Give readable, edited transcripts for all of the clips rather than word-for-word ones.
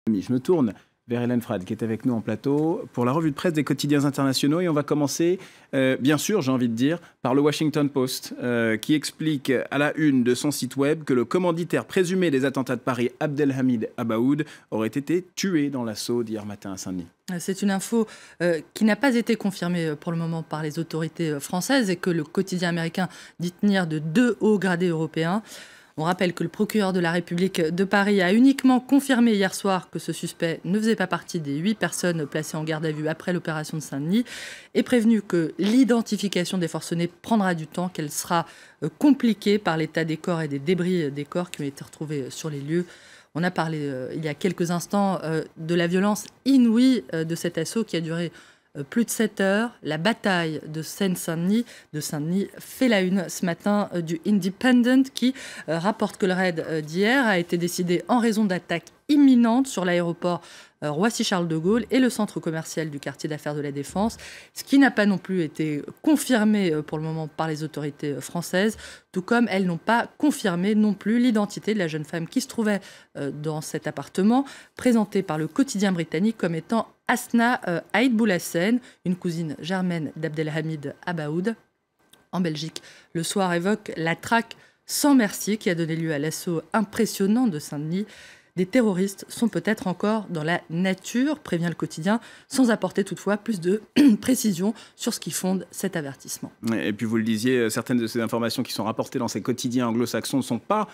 Je me tourne vers Hélène Frade qui est avec nous en plateau pour la revue de presse des quotidiens internationaux et on va commencer, bien sûr, j'ai envie de dire, par le Washington Post qui explique à la une de son site web que le commanditaire présumé des attentats de Paris, Abdelhamid Abaoud, aurait été tué dans l'assaut d'hier matin à Saint-Denis. C'est une info qui n'a pas été confirmée pour le moment par les autorités françaises et que le quotidien américain dit tenir de 2 hauts gradés européens. On rappelle que le procureur de la République de Paris a uniquement confirmé hier soir que ce suspect ne faisait pas partie des 8 personnes placées en garde à vue après l'opération de Saint-Denis et prévenu que l'identification des forcenés prendra du temps, qu'elle sera compliquée par l'état des corps et des débris des corps qui ont été retrouvés sur les lieux. On a parlé il y a quelques instants de la violence inouïe de cet assaut qui a duré plus de 7 heures. La bataille de Seine-Saint-Denis, fait la une ce matin du Independent qui rapporte que le raid d'hier a été décidé en raison d'attaques imminentes sur l'aéroport Roissy-Charles de Gaulle et le centre commercial du quartier d'affaires de la Défense, ce qui n'a pas non plus été confirmé pour le moment par les autorités françaises, tout comme elles n'ont pas confirmé non plus l'identité de la jeune femme qui se trouvait dans cet appartement, présentée par le quotidien britannique comme étant Asna Aïd Boulassen, une cousine germaine d'Abdelhamid Abaoud. En Belgique, Le Soir évoque la traque sans merci qui a donné lieu à l'assaut impressionnant de Saint-Denis. Des terroristes sont peut-être encore dans la nature, prévient le quotidien, sans apporter toutefois plus de précision sur ce qui fonde cet avertissement. Et puis vous le disiez, certaines de ces informations qui sont rapportées dans ces quotidiens anglo-saxons ne sont pas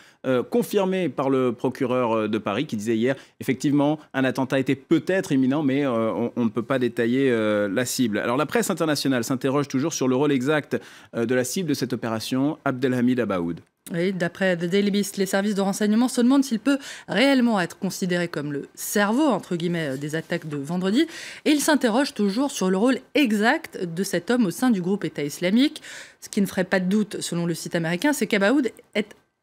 confirmées par le procureur de Paris qui disait hier, effectivement, un attentat était peut-être imminent, mais on ne peut pas détailler la cible. Alors la presse internationale s'interroge toujours sur le rôle exact de la cible de cette opération, Abdelhamid Abaoud. Oui, d'après The Daily Beast, les services de renseignement se demandent s'il peut réellement être considéré comme le cerveau, entre guillemets, des attaques de vendredi. Et ils s'interrogent toujours sur le rôle exact de cet homme au sein du groupe État islamique. Ce qui ne ferait pas de doute, selon le site américain, c'est qu'Abaoud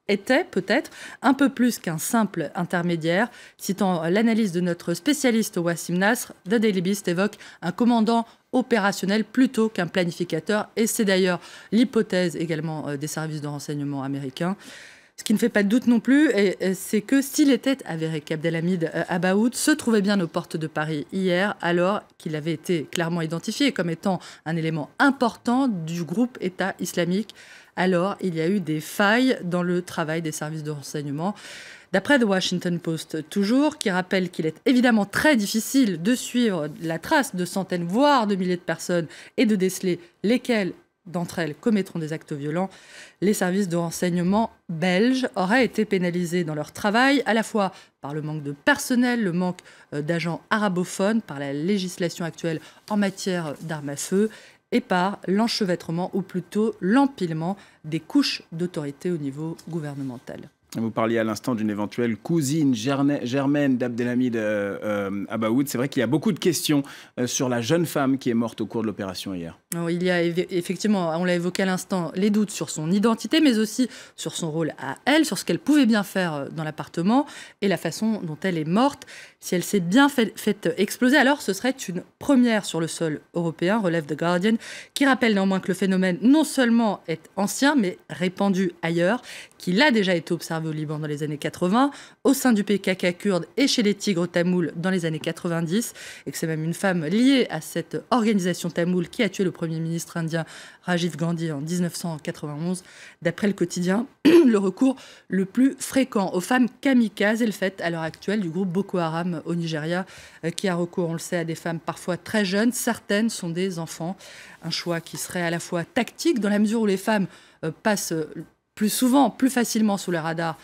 était peut-être un peu plus qu'un simple intermédiaire. Citant l'analyse de notre spécialiste Wassim Nasr, The Daily Beast évoque un commandant opérationnel plutôt qu'un planificateur. Et c'est d'ailleurs l'hypothèse également des services de renseignement américains. Ce qui ne fait pas de doute non plus, c'est que s'il était avéré qu'Abdelhamid Abaoud se trouvait bien aux portes de Paris hier, alors qu'il avait été clairement identifié comme étant un élément important du groupe État islamique, alors il y a eu des failles dans le travail des services de renseignement. D'après The Washington Post, toujours, qui rappelle qu'il est évidemment très difficile de suivre la trace de centaines, voire de milliers de personnes et de déceler lesquelles d'entre elles commettront des actes violents, les services de renseignement belges auraient été pénalisés dans leur travail, à la fois par le manque de personnel, le manque d'agents arabophones, par la législation actuelle en matière d'armes à feu, et par l'enchevêtrement, ou plutôt l'empilement des couches d'autorité au niveau gouvernemental. Vous parliez à l'instant d'une éventuelle cousine germaine d'Abdelhamid Abaoud. C'est vrai qu'il y a beaucoup de questions sur la jeune femme qui est morte au cours de l'opération hier. Il y a effectivement, on l'a évoqué à l'instant, les doutes sur son identité, mais aussi sur son rôle à elle, sur ce qu'elle pouvait bien faire dans l'appartement et la façon dont elle est morte. Si elle s'est bien fait exploser, alors ce serait une première sur le sol européen, relève The Guardian, qui rappelle néanmoins que le phénomène non seulement est ancien, mais répandu ailleurs, qu'il a déjà été observé au Liban dans les années 80, au sein du PKK kurde et chez les Tigres tamouls dans les années 90, et que c'est même une femme liée à cette organisation tamoule qui a tué le Premier ministre indien Rajiv Gandhi en 1991. D'après le quotidien, le recours le plus fréquent aux femmes kamikazes est le fait à l'heure actuelle du groupe Boko Haram au Nigeria, qui a recours, on le sait, à des femmes parfois très jeunes. Certaines sont des enfants. Un choix qui serait à la fois tactique, dans la mesure où les femmes passent plus souvent, plus facilement sous le radar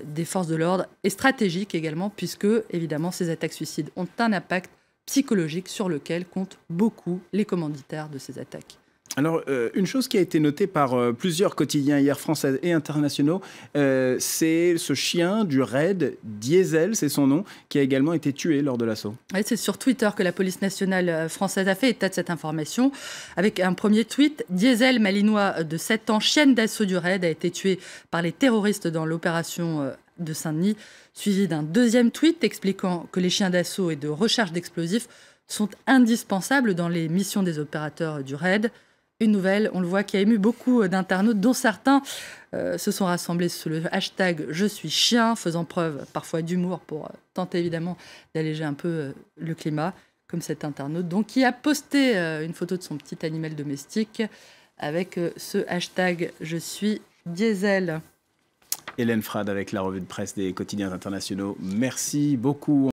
des forces de l'ordre, et stratégique également, puisque, évidemment, ces attaques suicides ont un impact psychologique sur lequel comptent beaucoup les commanditaires de ces attaques. Alors, une chose qui a été notée par plusieurs quotidiens hier français et internationaux, c'est ce chien du raid, Diesel, c'est son nom, qui a également été tué lors de l'assaut. Oui, c'est sur Twitter que la police nationale française a fait état de cette information. Avec un premier tweet, Diesel, malinois de 7 ans, chienne d'assaut du raid, a été tué par les terroristes dans l'opération de Saint-Denis, suivi d'un deuxième tweet expliquant que les chiens d'assaut et de recherche d'explosifs sont indispensables dans les missions des opérateurs du raid. Une nouvelle, on le voit, qui a ému beaucoup d'internautes, dont certains se sont rassemblés sous le hashtag « Je suis chien », faisant preuve parfois d'humour pour tenter évidemment d'alléger un peu le climat, comme cet internaute donc, qui a posté une photo de son petit animal domestique avec ce hashtag « Je suis diesel ». Hélène Frade avec la revue de presse des quotidiens internationaux. Merci beaucoup.